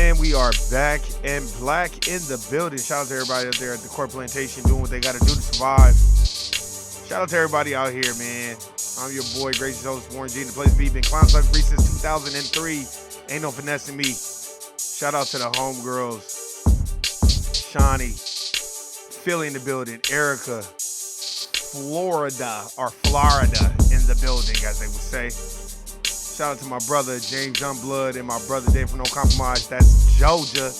man, we are back and black in the building. Shout out to everybody out there at the Court Plantation doing what they got to do to survive. Shout out to everybody out here, man. I'm your boy, Gracious Host, Warren G. The place B been Clown Suck Free since 2003. Ain't no finessing me. Shout out to the homegirls. Shawnee, Philly in the building. Erica, Florida in the building, as they would say. Shout out to my brother, James Youngblood, and my brother, Dave from No Compromise. That's Georgia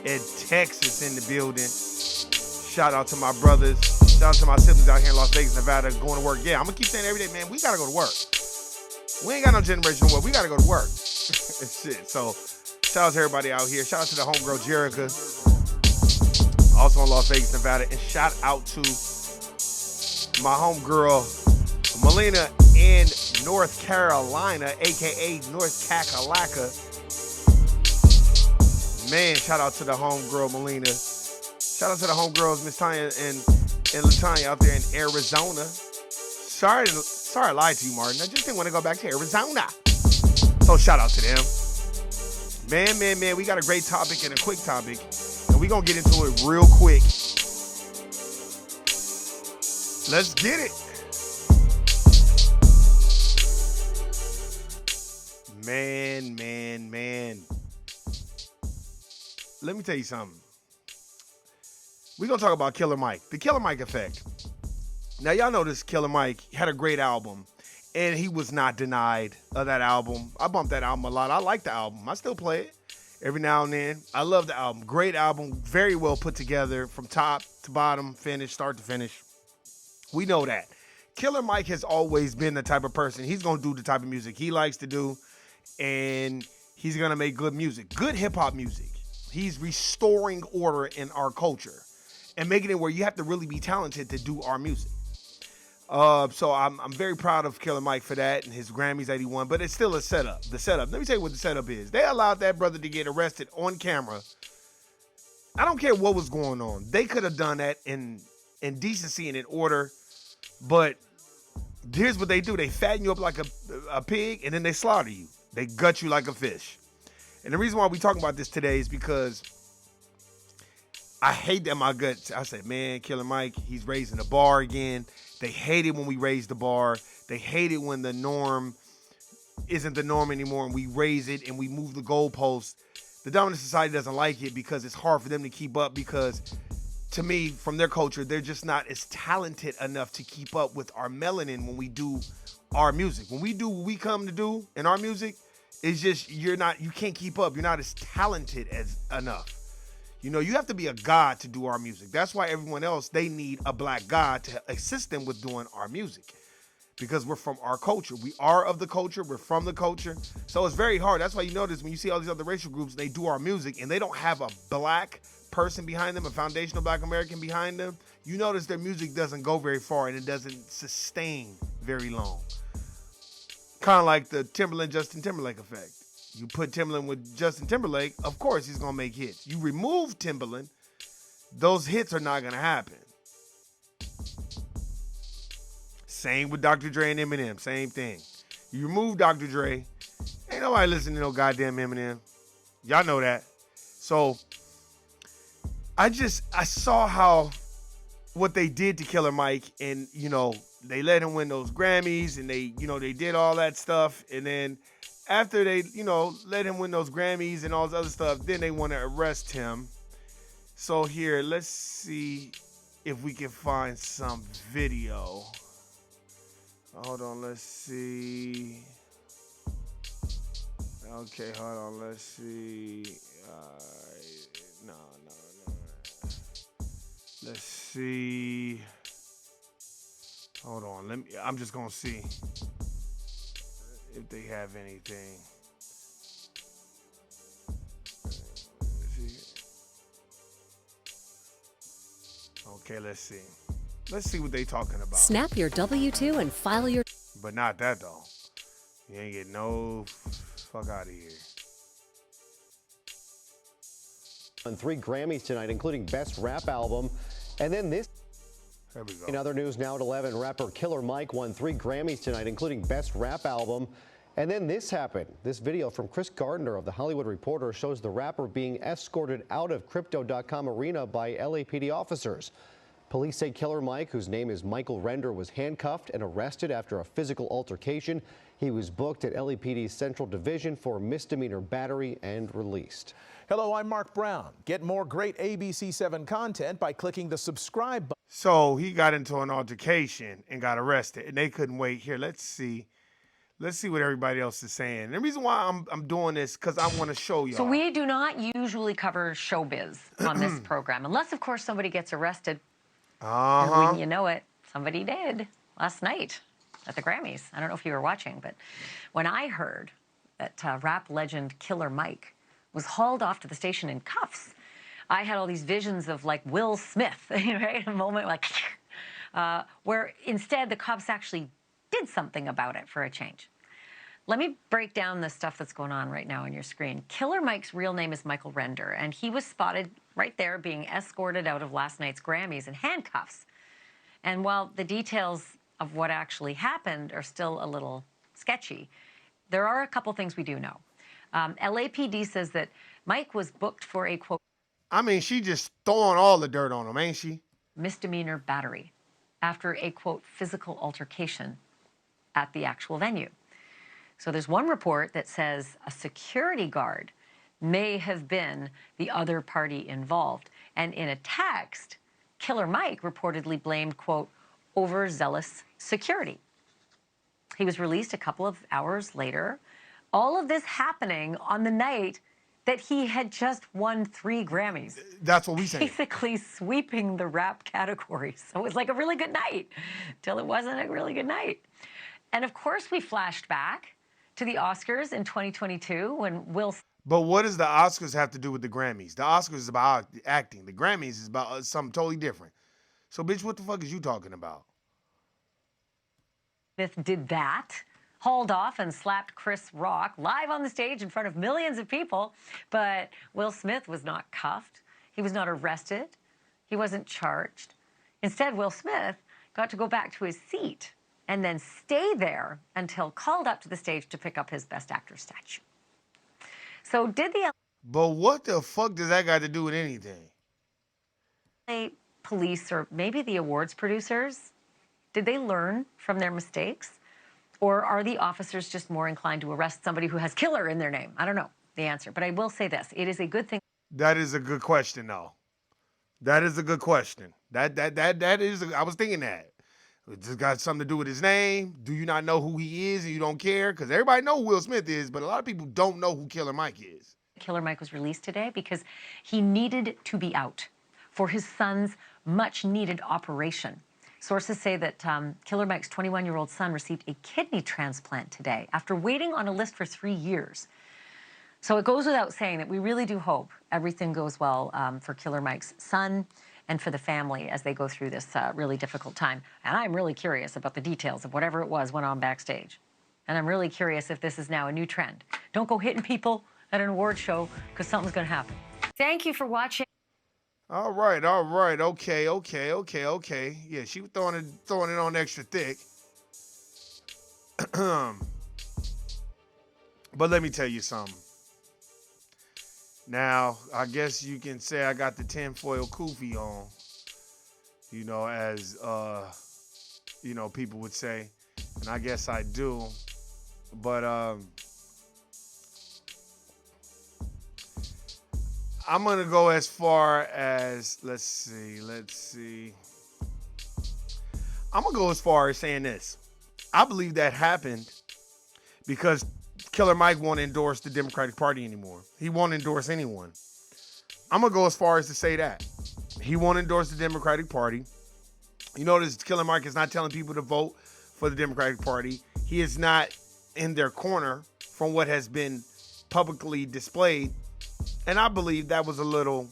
and Texas in the building. Shout out to my brothers. Shout out to my siblings out here in Las Vegas, Nevada, going to work. Yeah, I'm going to keep saying every day, man, we got to go to work. We ain't got no generational wealth. We got to go to work. Shit. So, shout out to everybody out here. Shout out to the homegirl, Jerica, also in Las Vegas, Nevada. And shout out to my homegirl, Melina in North Carolina, a.k.a. North Kakalaka. Man, shout out to the homegirl, Melina. Shout out to the homegirls, Miss Tanya and LaTanya out there in Arizona. Sorry I lied to you, Martin. I just didn't want to go back to Arizona. So shout out to them. Man, we got a great topic and a quick topic. And we're going to get into it real quick. Let's get it. Man. Let me tell you something. We're going to talk about Killer Mike. The Killer Mike effect. Now, y'all know this Killer Mike had a great album, and he was not denied of that album. I bumped that album a lot. I like the album. I still play it every now and then. I love the album. Great album. Very well put together from top to bottom, start to finish. We know that. Killer Mike has always been the type of person. He's going to do the type of music he likes to do, and he's going to make good music. Good hip-hop music. He's restoring order in our culture and making it where you have to really be talented to do our music. So I'm very proud of Killer Mike for that and his Grammys that he won, but it's still a setup. The setup. Let me tell you what the setup is. They allowed that brother to get arrested on camera. I don't care what was going on. They could have done that in decency and in order, but here's what they do. They fatten you up like a pig, and then they slaughter you. They gut you like a fish. And the reason why we talking about this today is because I hate that in my guts. I said, man, Killer Mike, he's raising the bar again. They hate it when we raise the bar. They hate it when the norm isn't the norm anymore and we raise it and we move the goalposts. The dominant society doesn't like it because it's hard for them to keep up because, to me, from their culture, they're just not as talented enough to keep up with our melanin when we do our music. When we do what we come to do in our music, it's just you can't keep up. You're not as talented as enough. You know, you have to be a god to do our music. That's why everyone else, they need a black god to assist them with doing our music. Because we're from our culture. We are of the culture. We're from the culture. So it's very hard. That's why you notice when you see all these other racial groups, they do our music and they don't have a black person behind them, a foundational black American behind them. You notice their music doesn't go very far and it doesn't sustain very long. Kind of like the Justin Timberlake effect. You put Timbaland with Justin Timberlake, of course he's going to make hits. You remove Timbaland, those hits are not going to happen. Same with Dr. Dre and Eminem, same thing. You remove Dr. Dre, ain't nobody listening to no goddamn Eminem. Y'all know that. So, I saw what they did to Killer Mike, and, you know, they let him win those Grammys, and they did all that stuff, and then after they, let him win those Grammys and all this other stuff, then they want to arrest him. So here, let's see if we can find some video. Hold on, let's see. Okay, hold on, let's see. No. Let's see. Hold on, I'm just going to see if they have anything. Okay, let's see. Let's see what they talking about. Snap your W-2 and file your... But not that, though. You ain't get no fuck out of here. And 3 Grammys tonight, including Best Rap Album. And then this... There we go. In other news now at 11, rapper Killer Mike won 3 Grammys tonight, including Best Rap Album And then this happened. This video from Chris Gardner of The Hollywood Reporter shows the rapper being escorted out of Crypto.com Arena by LAPD officers. Police say Killer Mike, whose name is Michael Render, was handcuffed and arrested after a physical altercation. He was booked at LAPD's Central Division for misdemeanor battery and released. Hello, I'm Mark Brown. Get more great ABC7 content by clicking the subscribe button. So he got into an altercation and got arrested, and they couldn't wait. Here, let's see what everybody else is saying. And the reason why I'm doing this because I want to show y'all. So we do not usually cover showbiz on this program, unless, of course, somebody gets arrested. And when you know it, somebody did last night at the Grammys. I don't know if you were watching, but when I heard that rap legend Killer Mike was hauled off to the station in cuffs, I had all these visions of like Will Smith, right? A moment like, where instead the cops actually did something about it for a change. Let me break down the stuff that's going on right now on your screen. Killer Mike's real name is Michael Render, and he was spotted right there being escorted out of last night's Grammys in handcuffs. And while the details of what actually happened are still a little sketchy, there are a couple things we do know. LAPD says that Mike was booked for a, quote, I mean, she just throwing all the dirt on him, ain't she? misdemeanor battery after a, quote, physical altercation at the actual venue. So there's one report that says a security guard may have been the other party involved. And in a text, Killer Mike reportedly blamed, quote, overzealous security. He was released a couple of hours later. All of this happening on the night that he had just won 3 Grammys. That's what we say. Basically sweeping the rap category. So it was like a really good night, till it wasn't a really good night. And of course, we flashed back to the Oscars in 2022 when Will. But what does the Oscars have to do with the Grammys? The Oscars is about acting. The Grammys is about something totally different. So, bitch, what the fuck is you talking about? Smith did that, hauled off and slapped Chris Rock live on the stage in front of millions of people. But Will Smith was not cuffed. He was not arrested. He wasn't charged. Instead, Will Smith got to go back to his seat and then stay there until called up to the stage to pick up his Best Actor statue. So did the But what the fuck does that got to do with anything? LA police, or maybe the awards producers, did they learn from their mistakes? Or are the officers just more inclined to arrest somebody who has killer in their name? I don't know the answer, but I will say this. It is a good thing. That is a good question, though. That is a good question. That is, I was thinking that. It just got something to do with his name. Do you not know who he is and you don't care? Because everybody know who Will Smith is, but a lot of people don't know who Killer Mike is. Killer Mike was released today because he needed to be out for his son's much-needed operation. Sources say that Killer Mike's 21-year-old son received a kidney transplant today after waiting on a list for 3 years. So it goes without saying that we really do hope everything goes well for Killer Mike's son and for the family as they go through this really difficult time. And I'm really curious about the details of whatever it was went on backstage. And I'm really curious if this is now a new trend. Don't go hitting people at an award show because something's going to happen. Thank you for watching. All right. Okay. Yeah, she was throwing it on extra thick. But let me tell you something. Now, I guess you can say I got the tinfoil kufi on, as, people would say. And I guess I do. But I'm going to go as far as, let's see. I'm going to go as far as saying this. I believe that happened because Killer Mike won't endorse the Democratic Party anymore. He won't endorse anyone. I'm going to go as far as to say that. He won't endorse the Democratic Party. You notice Killer Mike is not telling people to vote for the Democratic Party. He is not in their corner from what has been publicly displayed. And I believe that was a little,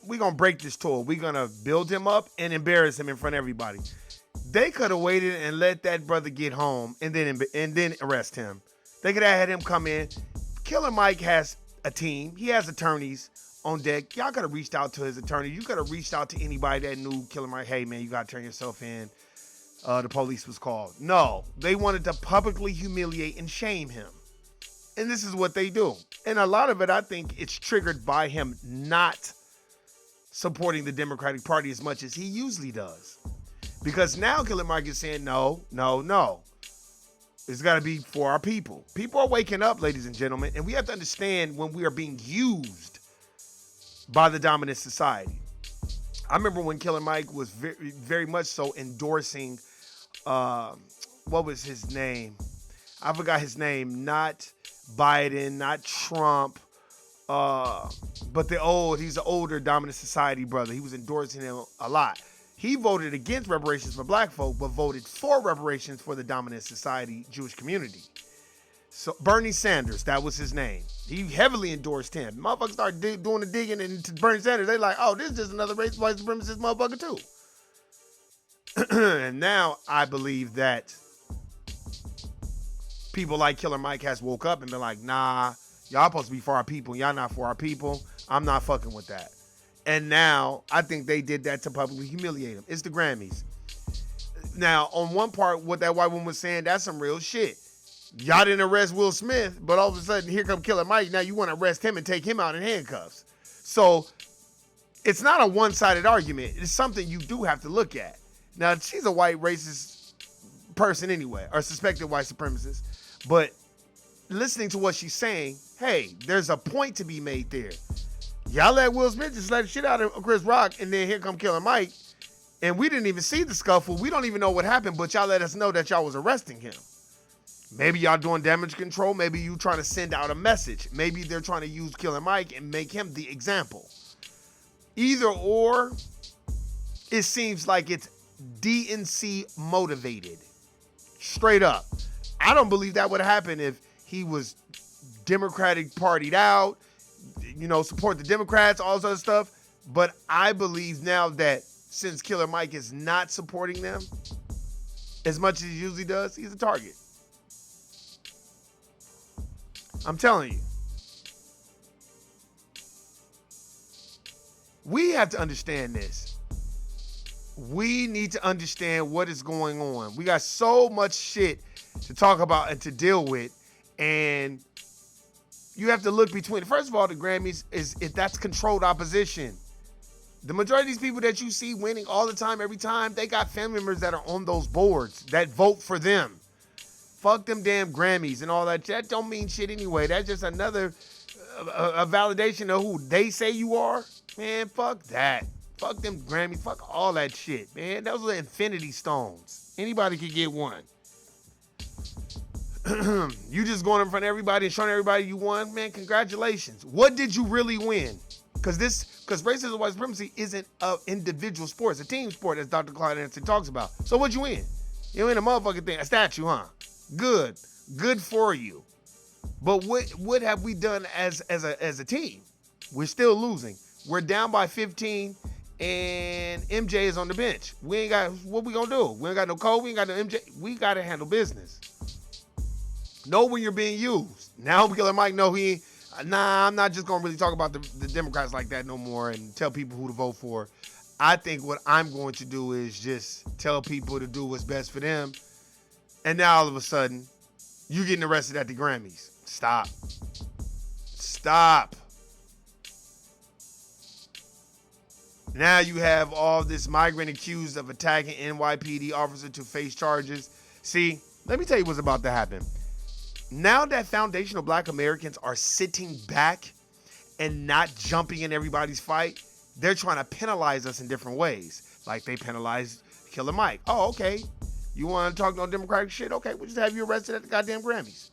we're going to break this tour. We're going to build him up and embarrass him in front of everybody. They could have waited and let that brother get home and then arrest him. They could have had him come in. Killer Mike has a team. He has attorneys on deck. Y'all could have reached out to his attorney. You could have reached out to anybody that knew Killer Mike. Hey, man, you got to turn yourself in. The police was called. No, they wanted to publicly humiliate and shame him. And this is what they do. And a lot of it, I think, it's triggered by him not supporting the Democratic Party as much as he usually does. Because now Killer Mike is saying, no. It's got to be for our people. People are waking up, ladies and gentlemen, and we have to understand when we are being used by the dominant society. I remember when Killer Mike was very, very much so endorsing, what was his name? I forgot his name. Not Biden, not Trump, but he's an older dominant society brother. He was endorsing him a lot. He voted against reparations for black folk, but voted for reparations for the dominant society Jewish community. So Bernie Sanders, that was his name. He heavily endorsed him. Motherfuckers started doing the digging into Bernie Sanders. They like, oh, this is just another racist white supremacist motherfucker too. And now I believe that people like Killer Mike has woke up and been like, nah, y'all supposed to be for our people. Y'all not for our people. I'm not fucking with that. And now I think they did that to publicly humiliate him. It's the Grammys. Now, on one part, what that white woman was saying, that's some real shit. Y'all didn't arrest Will Smith, but all of a sudden, here come Killer Mike. Now you want to arrest him and take him out in handcuffs. So it's not a one-sided argument. It's something you do have to look at. Now, she's a white racist person anyway, or suspected white supremacist. But listening to what she's saying, hey, there's a point to be made there. Y'all let Will Smith just let the shit out of Chris Rock, and then here come Killer Mike, and we didn't even see the scuffle. We don't even know what happened, but y'all let us know that y'all was arresting him. Maybe y'all doing damage control. Maybe you trying to send out a message. Maybe they're trying to use Killer Mike and make him the example. Either or, it seems like it's DNC motivated. Straight up. I don't believe that would happen if he was Democratic partied out, support the Democrats, all this other stuff. But I believe now that since Killer Mike is not supporting them as much as he usually does, he's a target. I'm telling you. We have to understand this. We need to understand what is going on. We got so much shit to talk about and to deal with. And you have to look between. First of all, the Grammys if that's controlled opposition. The majority of these people that you see winning all the time, every time, they got family members that are on those boards that vote for them. Fuck them damn Grammys and all that. That don't mean shit anyway. That's just another a validation of who they say you are. Man, fuck that. Fuck them Grammys. Fuck all that shit, man. Those are infinity stones. Anybody can get one. You just going in front of everybody and showing everybody you won, man, congratulations. What did you really win? Because racism and white supremacy isn't an individual sport. It's a team sport, as Dr. Clyde Anderson talks about. So what'd you win? You win a motherfucking thing, a statue, huh? Good for you. But what have we done as a team? We're still losing. We're down by 15, and MJ is on the bench. We ain't got, what we gonna do? We ain't got no Kobe, we ain't got no MJ. We gotta handle business. Know when you're being used. Now Killer Mike know he ain't, I'm not just gonna really talk about the Democrats like that no more and tell people who to vote for. I think what I'm going to do is just tell people to do what's best for them. And now all of a sudden, you getting arrested at the Grammys. Stop. Now you have all this migrant accused of attacking NYPD officer to face charges. See, let me tell you what's about to happen. Now that foundational black Americans are sitting back and not jumping in everybody's fight, they're trying to penalize us in different ways. Like they penalized Killer Mike. Oh, okay. You want to talk no Democratic shit? Okay, we'll just have you arrested at the goddamn Grammys.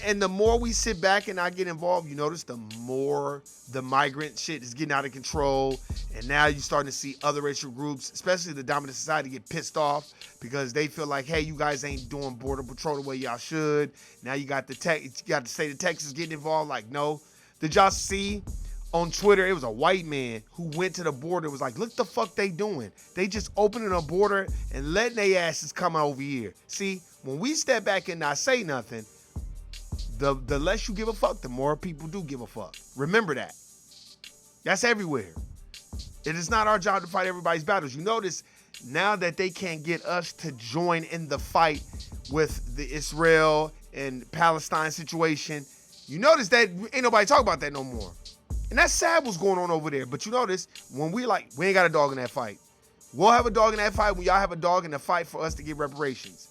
And the more we sit back and not get involved, you notice the more the migrant shit is getting out of control. And now you're starting to see other racial groups, especially the dominant society, get pissed off because they feel like, hey, you guys ain't doing border patrol the way y'all should. Now you got the state of Texas getting involved. Like, no. Did y'all see on Twitter, it was a white man who went to the border and was like, look the fuck they doing. They just opening a border and letting their asses come over here. See, when we step back and not say nothing, the less you give a fuck, the more people do give a fuck. Remember that. That's everywhere. It is not our job to fight everybody's battles. You notice now that they can't get us to join in the fight with the Israel and Palestine situation. You notice that ain't nobody talk about that no more. And that's sad what's going on over there. But you notice when we ain't got a dog in that fight. We'll have a dog in that fight when y'all have a dog in the fight for us to get reparations.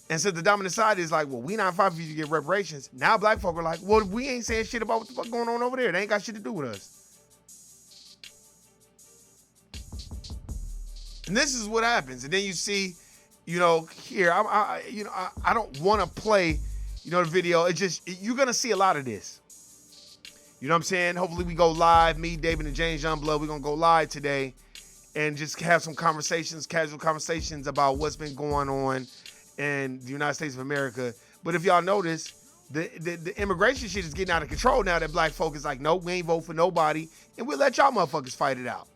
And so the dominant side is like, well, we not fighting for you to get reparations. Now black folk are like, well, we ain't saying shit about what the fuck going on over there. They ain't got shit to do with us. And this is what happens. And then you see, here, I don't want to play, the video. It's just, you're going to see a lot of this. You know what I'm saying? Hopefully we go live. Me, David, and James Youngblood, we're going to go live today and just have some conversations, casual conversations about what's been going on in the United States of America. But if y'all notice, the immigration shit is getting out of control now that black folk is like, no, we ain't vote for nobody. And we'll let y'all motherfuckers fight it out.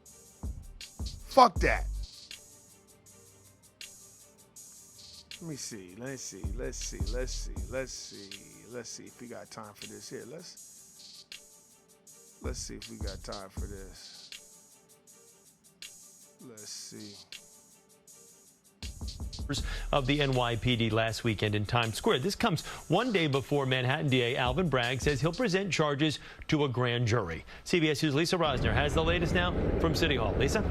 Fuck that. Let me see. Let's see if we got time for this here. Let's see if we got time for this. Let's see. Of the NYPD last weekend in Times Square. This comes one day before Manhattan DA Alvin Bragg says he'll present charges to a grand jury. CBS News' Lisa Rosner has the latest now from City Hall. Lisa?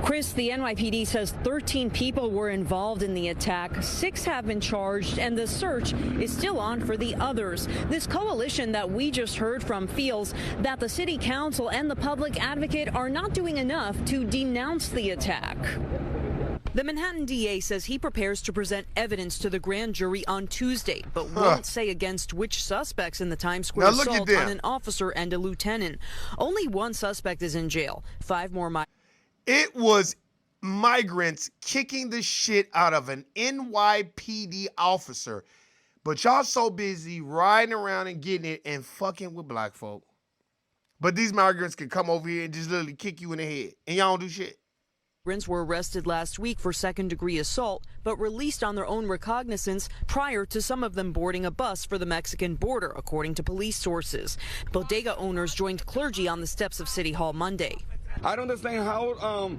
Chris, the NYPD says 13 people were involved in the attack. 6 have been charged, and the search is still on for the others. This coalition that we just heard from feels that the city council and the public advocate are not doing enough to denounce the attack. The Manhattan DA says he prepares to present evidence to the grand jury on Tuesday, but won't say against which suspects in the Times Square assault on an officer and a lieutenant. Only one suspect is in jail. 5 more It was migrants kicking the shit out of an NYPD officer, but y'all so busy riding around and getting it and fucking with black folk. But these migrants can come over here and just literally kick you in the head, and y'all don't do shit. Migrants were arrested last week for second-degree assault, but released on their own recognizance prior to some of them boarding a bus for the Mexican border, according to police sources. Bodega owners joined clergy on the steps of City Hall Monday. I don't understand how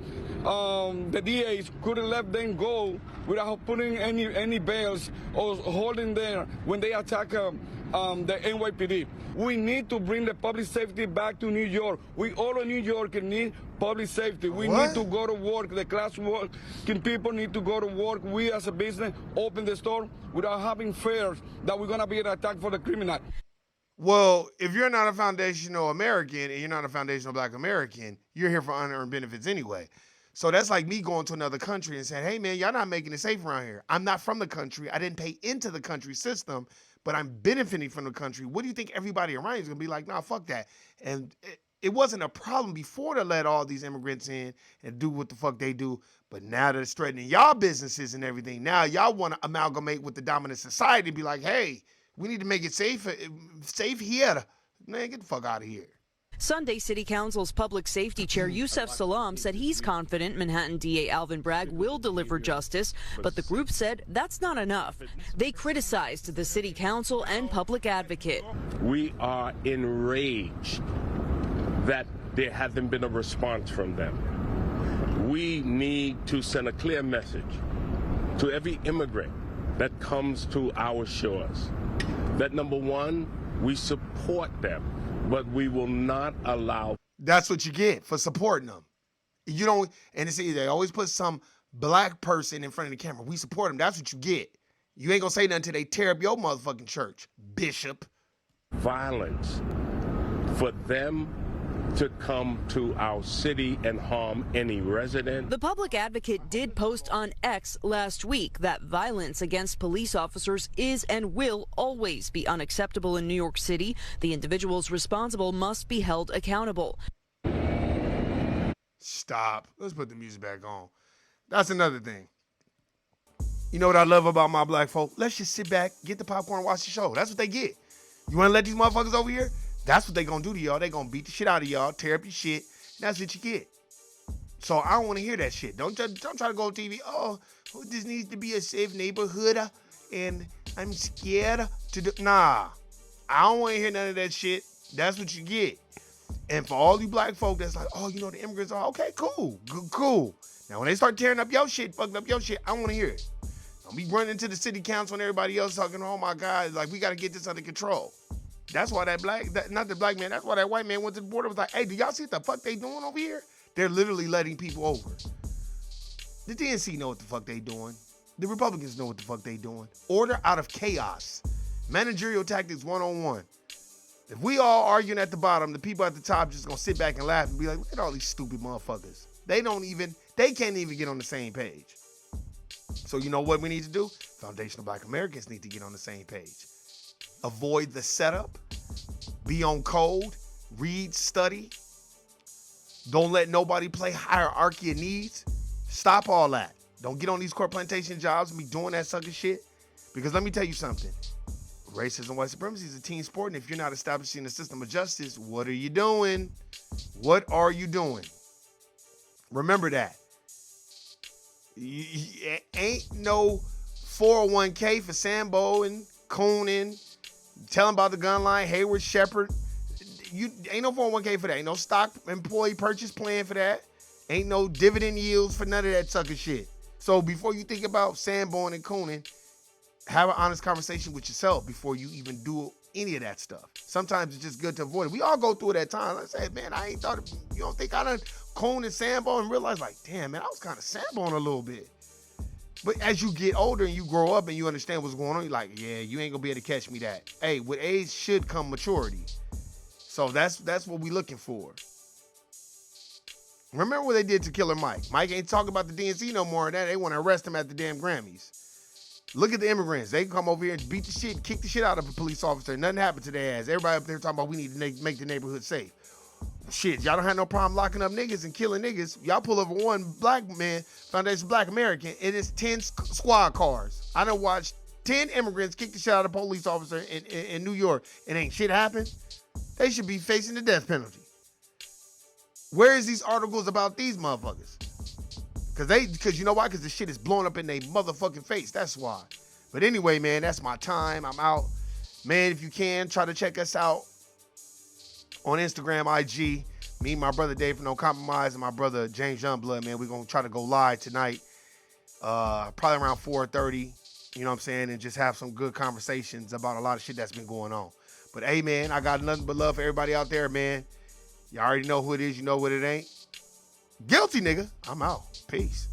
the DAs could have let them go without putting any bails or holding there when they attack the NYPD. We need to bring the public safety back to New York. We all in New York need public safety. We need to go to work. The class working people need to go to work. We as a business open the store without having fears that we're going to be attacked for the criminal. Well, if you're not a foundational American and you're not a foundational black American, you're here for unearned benefits anyway. So that's like me going to another country and saying, hey, man, y'all not making it safe around here. I'm not from the country. I didn't pay into the country system, but I'm benefiting from the country. What do you think everybody around you is going to be like? Nah, fuck that. And it wasn't a problem before to let all these immigrants in and do what the fuck they do. But now that it's threatening y'all businesses and everything, now y'all want to amalgamate with the dominant society and be like, hey, we need to make it safe here. Man, get the fuck out of here. Sunday, City Council's Public Safety Chair Yusef Salaam said he's confident Manhattan DA Alvin Bragg will deliver justice, but the group said that's not enough. They criticized the City Council and public advocate. We are enraged that there hasn't been a response from them. We need to send a clear message to every immigrant that comes to our shores that, number one, we support them, but we will not allow. That's what you get for supporting them. You don't, and it's, they always put some black person in front of the camera. We support them. That's what you get. You ain't gonna say nothing till they tear up your motherfucking church, Bishop. Violence for them to come to our city and harm any resident. The public advocate did post on X last week that violence against police officers is and will always be unacceptable in New York City. The individuals responsible must be held accountable. Stop. Let's put the music back on. That's another thing. You know what I love about my black folk? Let's just sit back, get the popcorn, watch the show. That's what they get. You want to let these motherfuckers over here? That's what they gonna do to y'all. They gonna beat the shit out of y'all, tear up your shit. That's what you get. So I don't want to hear that shit. Don't try to go on TV. Oh, this needs to be a safe neighborhood, and I'm scared to do. Nah, I don't want to hear none of that shit. That's what you get. And for all you black folk that's like, oh, the immigrants are okay, cool, cool. Now when they start tearing up your shit, fucking up your shit, I want to hear it. Don't be running to the city council and everybody else talking, oh my God, like we got to get this under control. That's why that's why that white man went to the border, was like, hey, do y'all see what the fuck they doing over here? They're literally letting people over. The DNC know what the fuck they doing. The Republicans know what the fuck they doing. Order out of chaos. Managerial tactics 101. If we all arguing at the bottom, the people at the top just gonna sit back and laugh and be like, look at all these stupid motherfuckers. They can't even get on the same page. So you know what we need to do? Foundational Black Americans need to get on the same page. Avoid the setup. Be on code. Read, study. Don't let nobody play hierarchy of needs. Stop all that. Don't get on these court plantation jobs and be doing that sucker shit. Because let me tell you something. Racism, white supremacy is a team sport, and if you're not establishing a system of justice, what are you doing? What are you doing? Remember that. Ain't no 401k for Sambo and Coonan. Tell them about the gun line, Hayward, Shepard. Ain't no 401k for that. Ain't no stock employee purchase plan for that. Ain't no dividend yields for none of that sucker shit. So before you think about Sanborn and Coonan, have an honest conversation with yourself before you even do any of that stuff. Sometimes it's just good to avoid it. We all go through it at times. I say, man, I ain't thought of, you don't think I done Coonan and Sanborn and realize like, damn, man, I was kind of Sanborn a little bit. But as you get older and you grow up and you understand what's going on, you're like, yeah, you ain't gonna be able to catch me that. Hey, with age should come maturity. So that's what we looking for. Remember what they did to Killer Mike. Mike ain't talking about the DNC no more. They want to arrest him at the damn Grammys. Look at the immigrants. They come over here and beat the shit, kick the shit out of a police officer. Nothing happened to their ass. Everybody up there talking about we need to make the neighborhood safe. Shit, y'all don't have no problem locking up niggas and killing niggas. Y'all pull over one black man, Foundation Black American, it is 10 squad cars. I done watched 10 immigrants kick the shit out of a police officer in New York and ain't shit happened. They should be facing the death penalty. Where is these articles about these motherfuckers? Because you know why? Because the shit is blowing up in their motherfucking face. That's why. But anyway, man, that's my time. I'm out. Man, if you can, try to check us out on Instagram, IG. Me and my brother Dave from No Compromise and my brother James Youngblood, man. We're going to try to go live tonight. Probably around 4:30. You know what I'm saying? And just have some good conversations about a lot of shit that's been going on. But hey, man, I got nothing but love for everybody out there, man. You already know who it is. You know what it ain't. Guilty, nigga. I'm out. Peace.